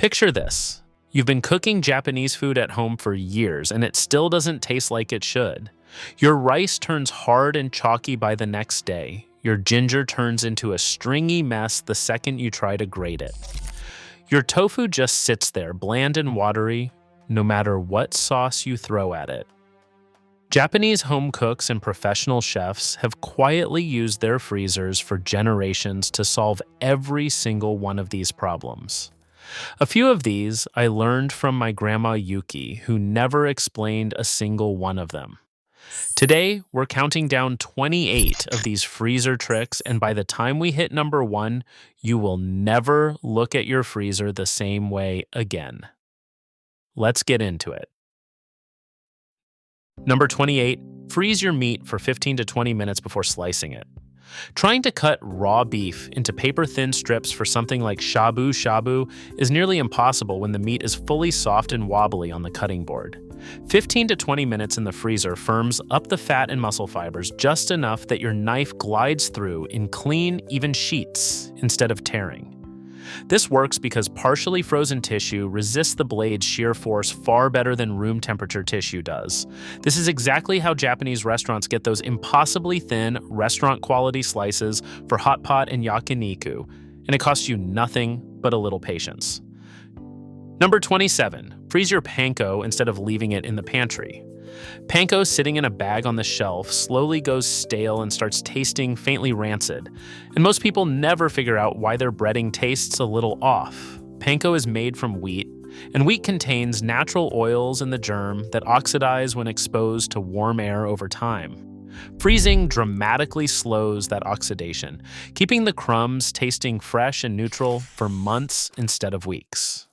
Picture this. You've been cooking Japanese food at home for years, and it still doesn't taste like it should. Your rice turns hard and chalky by the next day. Your ginger turns into a stringy mess the second you try to grate it. Your tofu just sits there, bland and watery, no matter what sauce you throw at it. Japanese home cooks and professional chefs have quietly used their freezers for generations to solve every single one of these problems. A few of these I learned from my grandma Yuki, who never explained a single one of them. Today, we're counting down 28 of these freezer tricks, and by the time we hit number 1, you will never look at your freezer the same way again. Let's get into it. Number 28, freeze your meat for 15 to 20 minutes before slicing it. Trying to cut raw beef into paper-thin strips for something like shabu shabu is nearly impossible when the meat is fully soft and wobbly on the cutting board. 15 to 20 minutes in the freezer firms up the fat and muscle fibers just enough that your knife glides through in clean, even sheets instead of tearing. This works because partially frozen tissue resists the blade's shear force far better than room temperature tissue does. This is exactly how Japanese restaurants get those impossibly thin, restaurant-quality slices for hot pot and yakiniku, and it costs you nothing but a little patience. Number 27, freeze your panko instead of leaving it in the pantry. Panko sitting in a bag on the shelf slowly goes stale and starts tasting faintly rancid, and most people never figure out why their breading tastes a little off. Panko is made from wheat, and wheat contains natural oils in the germ that oxidize when exposed to warm air over time. Freezing dramatically slows that oxidation, keeping the crumbs tasting fresh and neutral for months instead of weeks.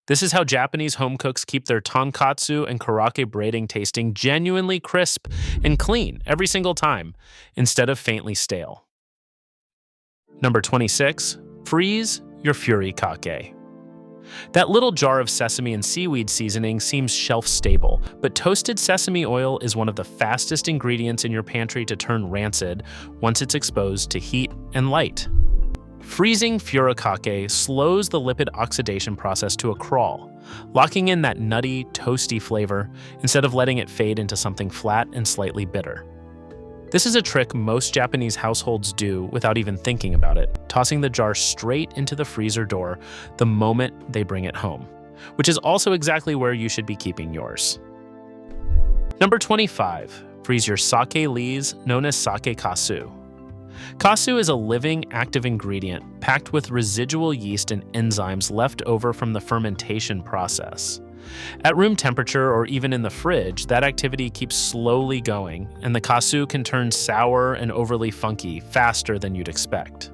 This is how Japanese home cooks keep their tonkatsu and karaage braiding tasting genuinely crisp and clean every single time, instead of faintly stale. Number 26, freeze your furikake. That little jar of sesame and seaweed seasoning seems shelf-stable, but toasted sesame oil is one of the fastest ingredients in your pantry to turn rancid once it's exposed to heat and light. Freezing furikake slows the lipid oxidation process to a crawl, locking in that nutty, toasty flavor instead of letting it fade into something flat and slightly bitter. This is a trick most Japanese households do without even thinking about it, tossing the jar straight into the freezer door the moment they bring it home, which is also exactly where you should be keeping yours. Number 25, freeze your sake lees, known as sake kasu. Kasu is a living, active ingredient packed with residual yeast and enzymes left over from the fermentation process. At room temperature or even in the fridge, that activity keeps slowly going, and the kasu can turn sour and overly funky faster than you'd expect.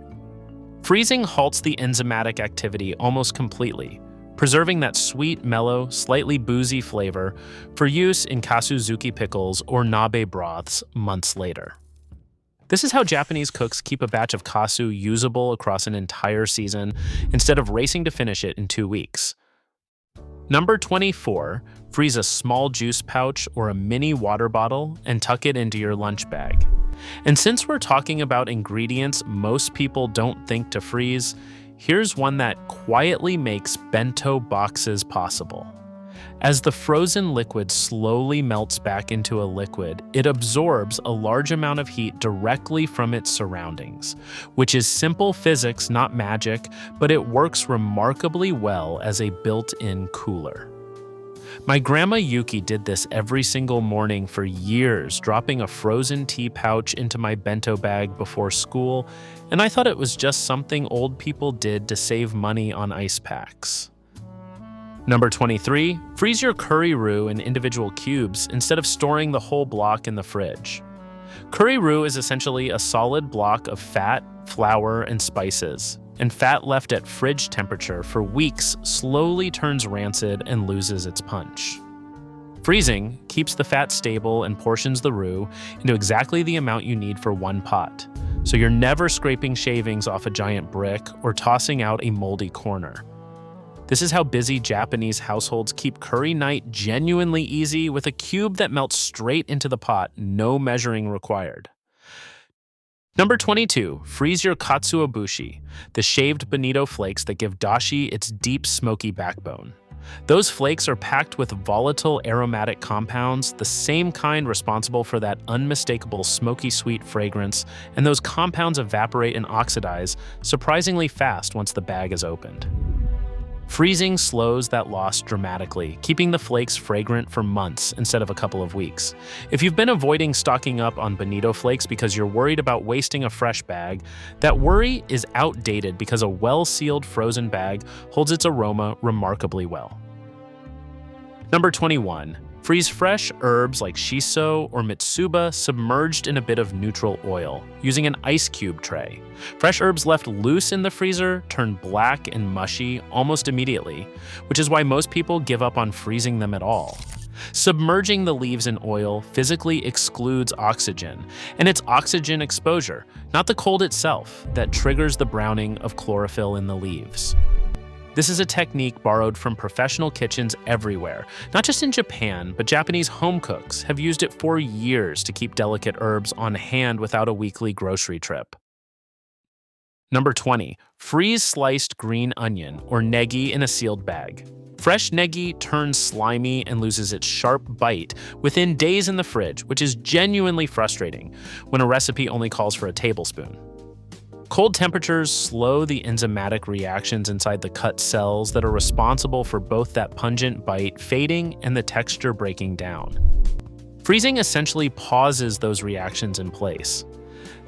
Freezing halts the enzymatic activity almost completely, preserving that sweet, mellow, slightly boozy flavor for use in kasuzuki pickles or nabe broths months later. This is how Japanese cooks keep a batch of kasu usable across an entire season instead of racing to finish it in 2 weeks. Number 24, freeze a small juice pouch or a mini water bottle and tuck it into your lunch bag. And since we're talking about ingredients most people don't think to freeze, here's one that quietly makes bento boxes possible. As the frozen liquid slowly melts back into a liquid, it absorbs a large amount of heat directly from its surroundings, which is simple physics, not magic, but it works remarkably well as a built-in cooler. My grandma Yuki did this every single morning for years, dropping a frozen tea pouch into my bento bag before school, and I thought it was just something old people did to save money on ice packs. Number 23, freeze your curry roux in individual cubes instead of storing the whole block in the fridge. Curry roux is essentially a solid block of fat, flour, and spices, and fat left at fridge temperature for weeks slowly turns rancid and loses its punch. Freezing keeps the fat stable and portions the roux into exactly the amount you need for one pot, so you're never scraping shavings off a giant brick or tossing out a moldy corner. This is how busy Japanese households keep curry night genuinely easy with a cube that melts straight into the pot, no measuring required. Number 22, freeze your katsuobushi, the shaved bonito flakes that give dashi its deep smoky backbone. Those flakes are packed with volatile aromatic compounds, the same kind responsible for that unmistakable smoky sweet fragrance, and those compounds evaporate and oxidize surprisingly fast once the bag is opened. Freezing slows that loss dramatically, keeping the flakes fragrant for months instead of a couple of weeks. If you've been avoiding stocking up on bonito flakes because you're worried about wasting a fresh bag, that worry is outdated because a well-sealed frozen bag holds its aroma remarkably well. Number 21. Freeze fresh herbs like shiso or mitsuba submerged in a bit of neutral oil, using an ice cube tray. Fresh herbs left loose in the freezer turn black and mushy almost immediately, which is why most people give up on freezing them at all. Submerging the leaves in oil physically excludes oxygen, and it's oxygen exposure, not the cold itself, that triggers the browning of chlorophyll in the leaves. This is a technique borrowed from professional kitchens everywhere. Not just in Japan, but Japanese home cooks have used it for years to keep delicate herbs on hand without a weekly grocery trip. Number 20. Freeze sliced green onion, or negi, in a sealed bag. Fresh negi turns slimy and loses its sharp bite within days in the fridge, which is genuinely frustrating when a recipe only calls for a tablespoon. Cold temperatures slow the enzymatic reactions inside the cut cells that are responsible for both that pungent bite fading and the texture breaking down. Freezing essentially pauses those reactions in place.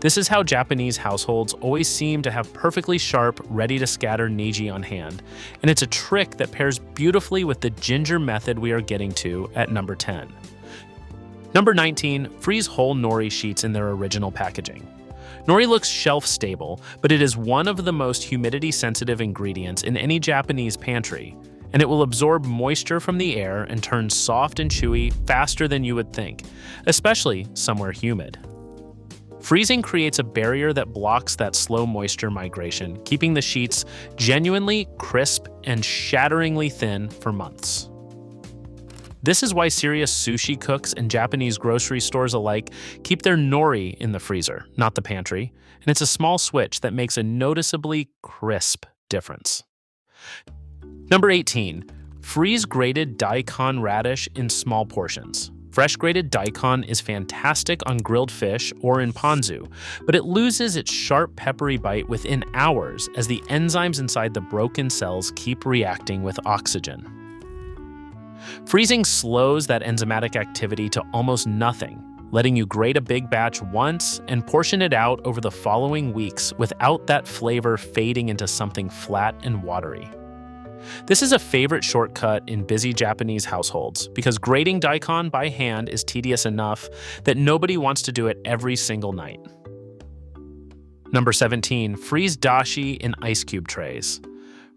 This is how Japanese households always seem to have perfectly sharp, ready-to-scatter negi on hand, and it's a trick that pairs beautifully with the ginger method we are getting to at number 10. Number 19, freeze whole nori sheets in their original packaging. Nori looks shelf-stable, but it is one of the most humidity-sensitive ingredients in any Japanese pantry, and it will absorb moisture from the air and turn soft and chewy faster than you would think, especially somewhere humid. Freezing creates a barrier that blocks that slow moisture migration, keeping the sheets genuinely crisp and shatteringly thin for months. This is why serious sushi cooks and Japanese grocery stores alike keep their nori in the freezer, not the pantry, and it's a small switch that makes a noticeably crisp difference. Number 18. Freeze grated daikon radish in small portions. Fresh grated daikon is fantastic on grilled fish or in ponzu, but it loses its sharp, peppery bite within hours as the enzymes inside the broken cells keep reacting with oxygen. Freezing slows that enzymatic activity to almost nothing, letting you grate a big batch once and portion it out over the following weeks without that flavor fading into something flat and watery. This is a favorite shortcut in busy Japanese households because grating daikon by hand is tedious enough that nobody wants to do it every single night. Number 17, freeze dashi in ice cube trays.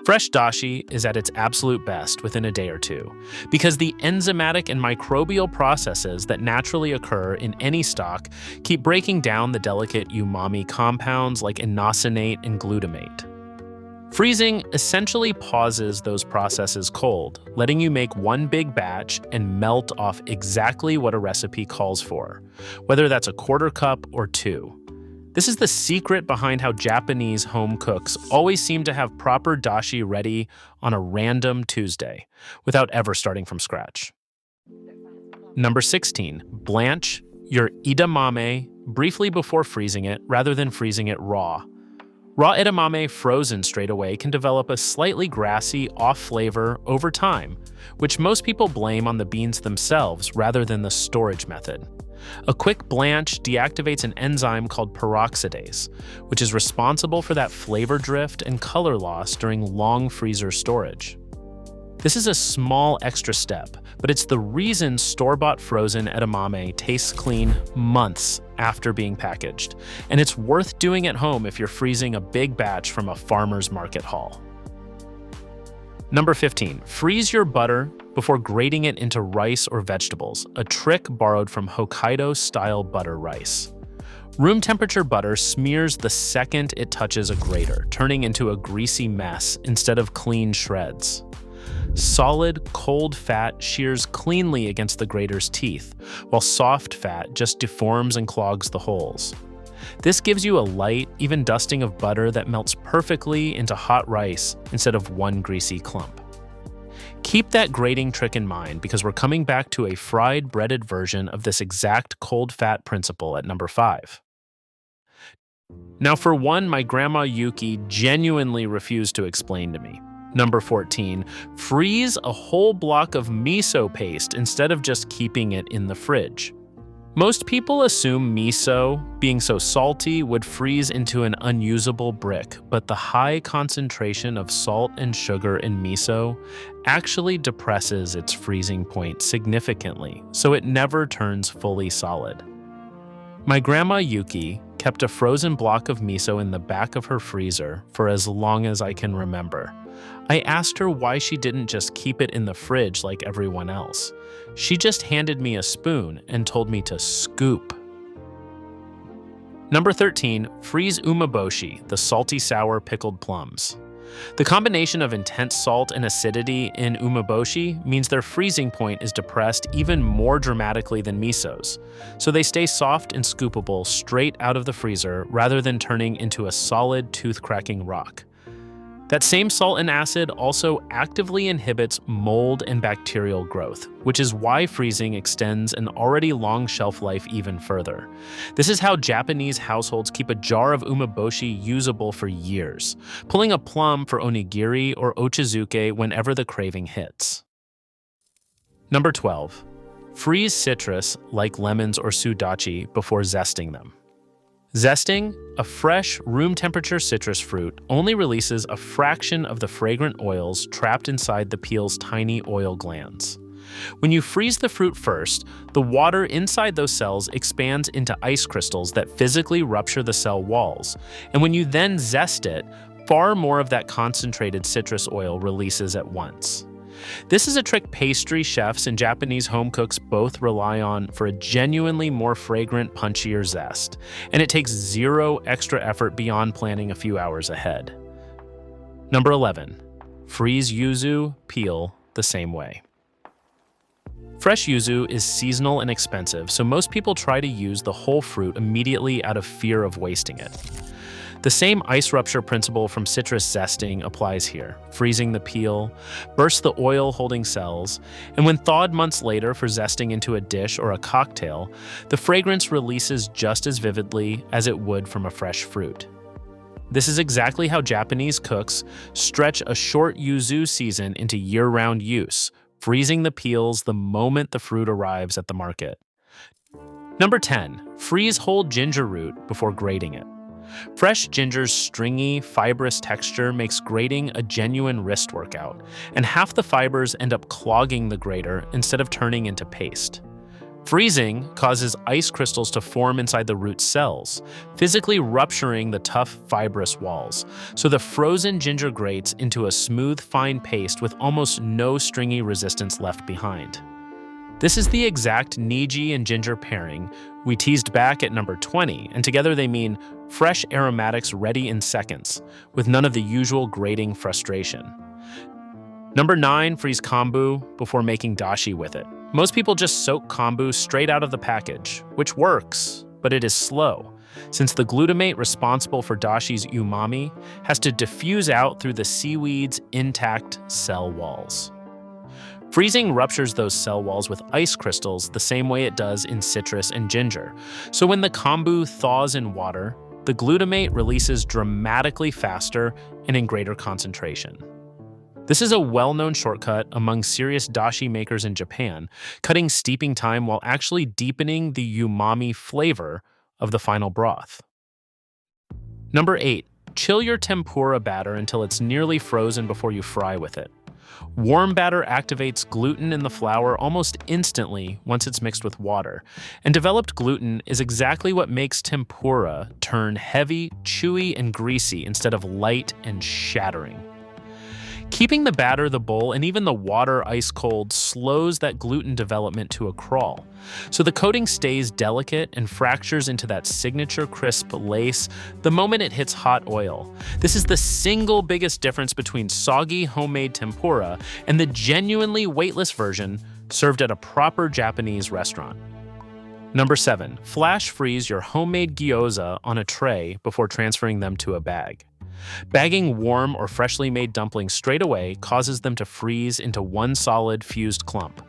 Fresh dashi is at its absolute best within a day or two because the enzymatic and microbial processes that naturally occur in any stock keep breaking down the delicate umami compounds like inosinate and glutamate. Freezing essentially pauses those processes cold, letting you make one big batch and melt off exactly what a recipe calls for, whether that's a quarter cup or two. This is the secret behind how Japanese home cooks always seem to have proper dashi ready on a random Tuesday, without ever starting from scratch. Number 16, blanch your edamame briefly before freezing it rather than freezing it raw. Raw edamame frozen straight away can develop a slightly grassy, off flavor over time, which most people blame on the beans themselves rather than the storage method. A quick blanch deactivates an enzyme called peroxidase, which is responsible for that flavor drift and color loss during long freezer storage. This is a small extra step, but it's the reason store-bought frozen edamame tastes clean months after being packaged, and it's worth doing at home if you're freezing a big batch from a farmer's market haul. Number 15, freeze your butter before grating it into rice or vegetables, a trick borrowed from Hokkaido-style butter rice. Room temperature butter smears the second it touches a grater, turning into a greasy mess instead of clean shreds. Solid, cold fat shears cleanly against the grater's teeth, while soft fat just deforms and clogs the holes. This gives you a light, even dusting of butter that melts perfectly into hot rice instead of one greasy clump. Keep that grating trick in mind because we're coming back to a fried breaded version of this exact cold fat principle at number 5. Now for one my grandma Yuki genuinely refused to explain to me. Number 14, freeze a whole block of miso paste instead of just keeping it in the fridge. Most people assume miso, being so salty, would freeze into an unusable brick, but the high concentration of salt and sugar in miso actually depresses its freezing point significantly, so it never turns fully solid. My grandma Yuki kept a frozen block of miso in the back of her freezer for as long as I can remember. I asked her why she didn't just keep it in the fridge like everyone else. She just handed me a spoon and told me to scoop. Number 13, freeze umeboshi, the salty sour pickled plums. The combination of intense salt and acidity in umeboshi means their freezing point is depressed even more dramatically than miso's, so they stay soft and scoopable straight out of the freezer rather than turning into a solid tooth-cracking rock. That same salt and acid also actively inhibits mold and bacterial growth, which is why freezing extends an already long shelf life even further. This is how Japanese households keep a jar of umeboshi usable for years, pulling a plum for onigiri or ochazuke whenever the craving hits. Number 12. Freeze citrus like lemons or sudachi before zesting them. Zesting, a fresh, room-temperature citrus fruit, only releases a fraction of the fragrant oils trapped inside the peel's tiny oil glands. When you freeze the fruit first, the water inside those cells expands into ice crystals that physically rupture the cell walls, and when you then zest it, far more of that concentrated citrus oil releases at once. This is a trick pastry chefs and Japanese home cooks both rely on for a genuinely more fragrant, punchier zest, and it takes zero extra effort beyond planning a few hours ahead. Number 11. Freeze yuzu, peel the same way. Fresh yuzu is seasonal and expensive, so most people try to use the whole fruit immediately out of fear of wasting it. The same ice rupture principle from citrus zesting applies here. Freezing the peel, burst the oil-holding cells, and when thawed months later for zesting into a dish or a cocktail, the fragrance releases just as vividly as it would from a fresh fruit. This is exactly how Japanese cooks stretch a short yuzu season into year-round use, freezing the peels the moment the fruit arrives at the market. Number 10. Freeze whole ginger root before grating it. Fresh ginger's stringy, fibrous texture makes grating a genuine wrist workout, and half the fibers end up clogging the grater instead of turning into paste. Freezing causes ice crystals to form inside the root cells, physically rupturing the tough, fibrous walls, so the frozen ginger grates into a smooth, fine paste with almost no stringy resistance left behind. This is the exact Niji and ginger pairing we teased back at number 20, and together they mean fresh aromatics ready in seconds, with none of the usual grating frustration. Number 9, freeze kombu before making dashi with it. Most people just soak kombu straight out of the package, which works, but it is slow, since the glutamate responsible for dashi's umami has to diffuse out through the seaweed's intact cell walls. Freezing ruptures those cell walls with ice crystals the same way it does in citrus and ginger. So when the kombu thaws in water, the glutamate releases dramatically faster and in greater concentration. This is a well-known shortcut among serious dashi makers in Japan, cutting steeping time while actually deepening the umami flavor of the final broth. Number 8, chill your tempura batter until it's nearly frozen before you fry with it. Warm batter activates gluten in the flour almost instantly once it's mixed with water, and developed gluten is exactly what makes tempura turn heavy, chewy, and greasy instead of light and shattering. Keeping the batter, the bowl, and even the water ice cold slows that gluten development to a crawl, so the coating stays delicate and fractures into that signature crisp lace the moment it hits hot oil. This is the single biggest difference between soggy homemade tempura and the genuinely weightless version served at a proper Japanese restaurant. Number 7, flash freeze your homemade gyoza on a tray before transferring them to a bag. Bagging warm or freshly made dumplings straight away causes them to freeze into one solid fused clump.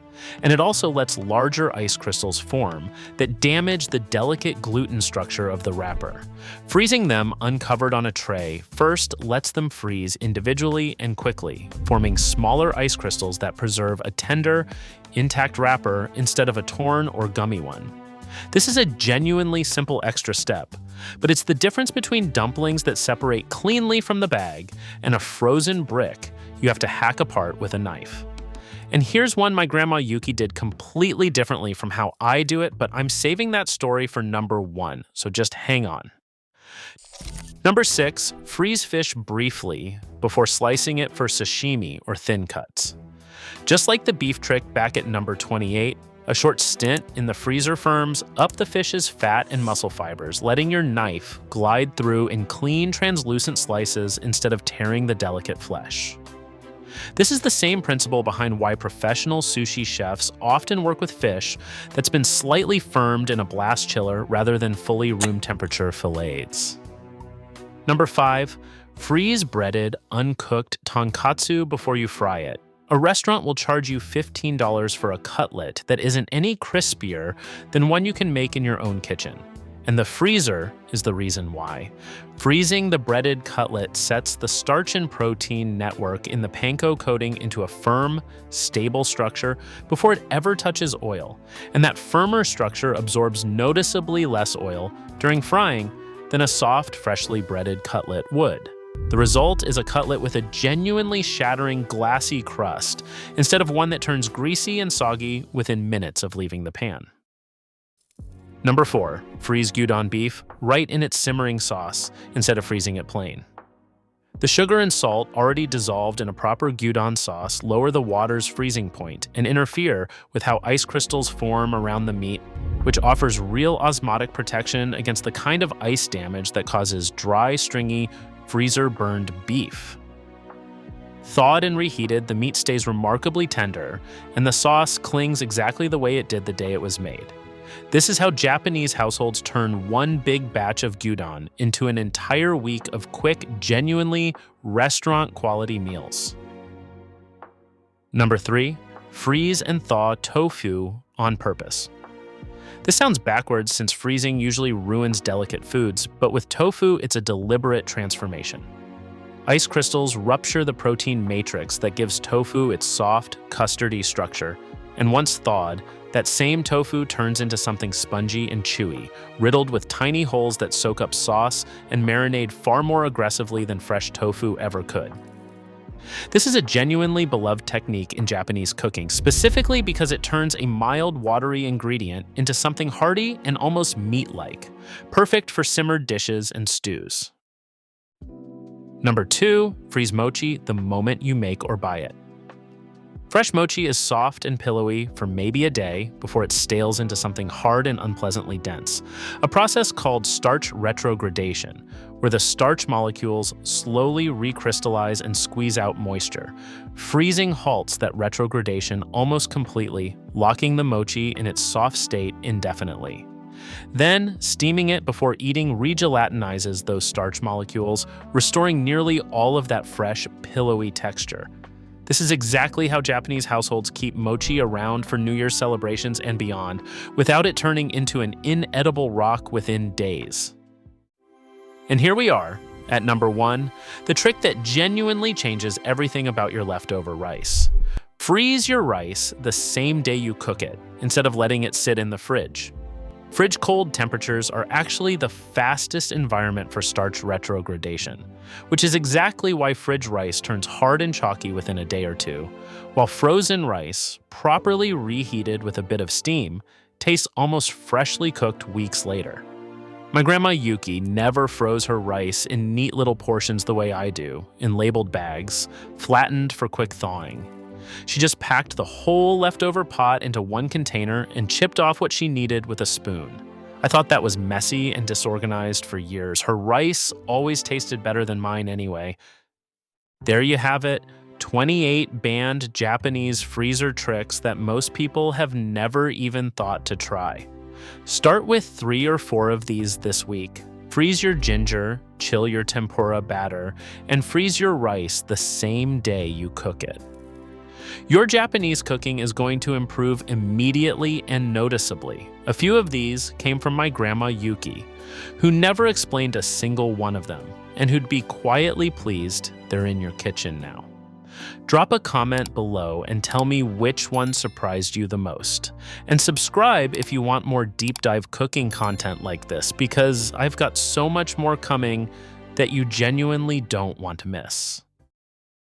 And it also lets larger ice crystals form that damage the delicate gluten structure of the wrapper. Freezing them uncovered on a tray first lets them freeze individually and quickly, forming smaller ice crystals that preserve a tender, intact wrapper instead of a torn or gummy one. This is a genuinely simple extra step, but it's the difference between dumplings that separate cleanly from the bag and a frozen brick you have to hack apart with a knife. And here's one my grandma Yuki did completely differently from how I do it, but I'm saving that story for number 1, so just hang on. Number 6, freeze fish briefly before slicing it for sashimi or thin cuts. Just like the beef trick back at number 28, a short stint in the freezer firms up the fish's fat and muscle fibers, letting your knife glide through in clean, translucent slices instead of tearing the delicate flesh. This is the same principle behind why professional sushi chefs often work with fish that's been slightly firmed in a blast chiller rather than fully room temperature fillets. Number 5, freeze breaded, uncooked tonkatsu before you fry it. A restaurant will charge you $15 for a cutlet that isn't any crispier than one you can make in your own kitchen. And the freezer is the reason why. Freezing the breaded cutlet sets the starch and protein network in the panko coating into a firm, stable structure before it ever touches oil. And that firmer structure absorbs noticeably less oil during frying than a soft, freshly breaded cutlet would. The result is a cutlet with a genuinely shattering, glassy crust, instead of one that turns greasy and soggy within minutes of leaving the pan. Number 4, freeze gyudon beef right in its simmering sauce instead of freezing it plain. The sugar and salt already dissolved in a proper gyudon sauce lower the water's freezing point and interfere with how ice crystals form around the meat, which offers real osmotic protection against the kind of ice damage that causes dry, stringy, freezer-burned beef. Thawed and reheated, the meat stays remarkably tender, and the sauce clings exactly the way it did the day it was made. This is how Japanese households turn one big batch of gyudon into an entire week of quick, genuinely restaurant-quality meals. Number 3, freeze and thaw tofu on purpose. This sounds backwards since freezing usually ruins delicate foods, but with tofu, it's a deliberate transformation. Ice crystals rupture the protein matrix that gives tofu its soft, custardy structure, and once thawed, that same tofu turns into something spongy and chewy, riddled with tiny holes that soak up sauce and marinade far more aggressively than fresh tofu ever could. This is a genuinely beloved technique in Japanese cooking, specifically because it turns a mild, watery ingredient into something hearty and almost meat-like, perfect for simmered dishes and stews. Number 2, freeze mochi the moment you make or buy it. Fresh mochi is soft and pillowy for maybe a day before it stales into something hard and unpleasantly dense, a process called starch retrogradation, where the starch molecules slowly recrystallize and squeeze out moisture. Freezing halts that retrogradation almost completely, locking the mochi in its soft state indefinitely. Then, steaming it before eating regelatinizes those starch molecules, restoring nearly all of that fresh, pillowy texture. This is exactly how Japanese households keep mochi around for New Year's celebrations and beyond, without it turning into an inedible rock within days. And here we are, at number 1, the trick that genuinely changes everything about your leftover rice. Freeze your rice the same day you cook it, instead of letting it sit in the fridge. Fridge cold temperatures are actually the fastest environment for starch retrogradation, which is exactly why fridge rice turns hard and chalky within a day or two, while frozen rice, properly reheated with a bit of steam, tastes almost freshly cooked weeks later. My grandma Yuki never froze her rice in neat little portions the way I do, in labeled bags, flattened for quick thawing. She just packed the whole leftover pot into one container and chipped off what she needed with a spoon. I thought that was messy and disorganized for years. Her rice always tasted better than mine anyway. There you have it, 28 banned Japanese freezer tricks that most people have never even thought to try. Start with 3 or 4 of these this week. Freeze your ginger, chill your tempura batter, and freeze your rice the same day you cook it. Your Japanese cooking is going to improve immediately and noticeably. A few of these came from my grandma Yuki, who never explained a single one of them, and who'd be quietly pleased they're in your kitchen now. Drop a comment below and tell me which one surprised you the most. And subscribe if you want more deep dive cooking content like this, because I've got so much more coming that you genuinely don't want to miss.